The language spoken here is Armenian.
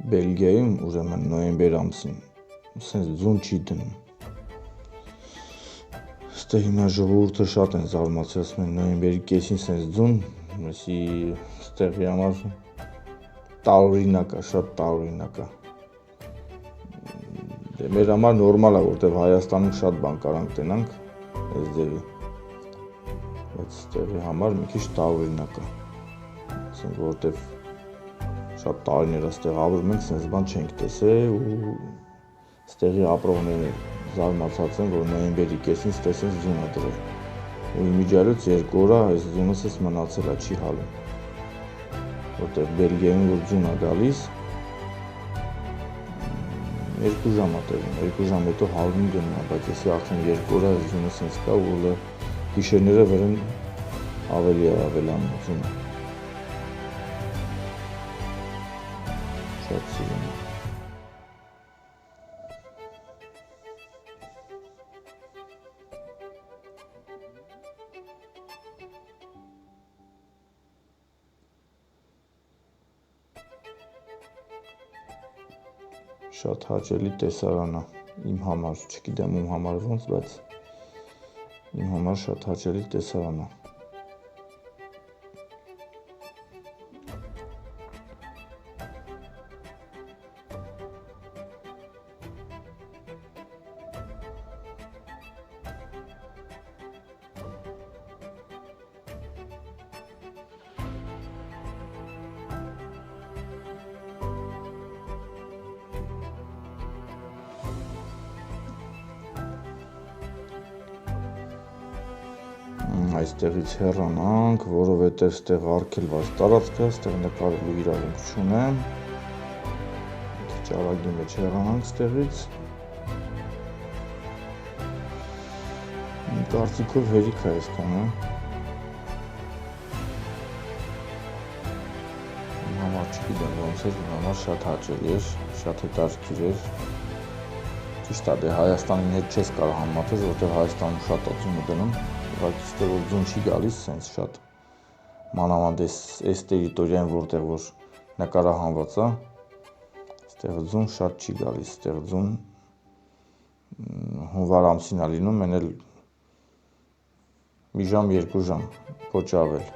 Բելգիայում ուրեմն նոյեմբեր ամսին սենց ձուն չի դնում։ Ստե հիմա ժողովուրդը շատ են զարմացել, ասում են նոյեմբերի կեսին սենց ձուն, մեսի ստեղի համար տարօրինակ է, շատ տարօրինակ է։ Դե մեր համար նորմալ է, որտեվ Հայաստանում շատ բան կարանք տենանք այս ձևի, բայց ստեղի համար մի քիչ տարօրինակ է, ասենք որտեվ շատ տարիներ ստեղ ապրում ենք, սենց բան չենք տեսել ու ստեղի ապրողները զարմացած են, որ նոյեմբերի կեսին ստեսենց ձուն է դրել ու իմիջիալից 2 օր այս ձունը սենց մնացել է, չի հալում, որտեվ Բելգիայում որ ձուն է գալիս 2 ժամ է տևում, 2 ժամ հետո հալվում գնում է, բայց եսի արդեն 2 օր այս ձունը սենց կա ու գիշերները վրեն ավելի է ավելանում ձունը, շատ սիրում է։ Շատ հաճելի տեսարան է իմ համար, չգիտեմ ում համար ոնց, բայց իմ համար շատ հաճելի տեսարան է։ Այստեղից հեռանանք, որովհետև ստեղ արգելված տարածք է, ստեղ նկարելու իրավունք չունեմ, քիչ արագի մեջ հեռանանք ստեղից, կարծիքով հերիք է այսքանը, իմ համար չգիտեմ ոնց էր, իմ համար շատ հաճելի էր, շատ հետաքրքիր էր, ճիշտ է, դե Հայաստանին հետ չես կարող համեմատել, որտեղ Հայաստանում շատ է ձունը դնում, բայց ստեղ որ ձուն չի գալիս սենց շատ, մանավանդ այս տերիտորիայում որտեղ որ նկարահանված է, ստեղ ձուն շատ չի գալիս, ստեղ ձուն հունվար ամսին է լինում, մեն էլ մի ժամ, 2 ժամ, ոչ ավել։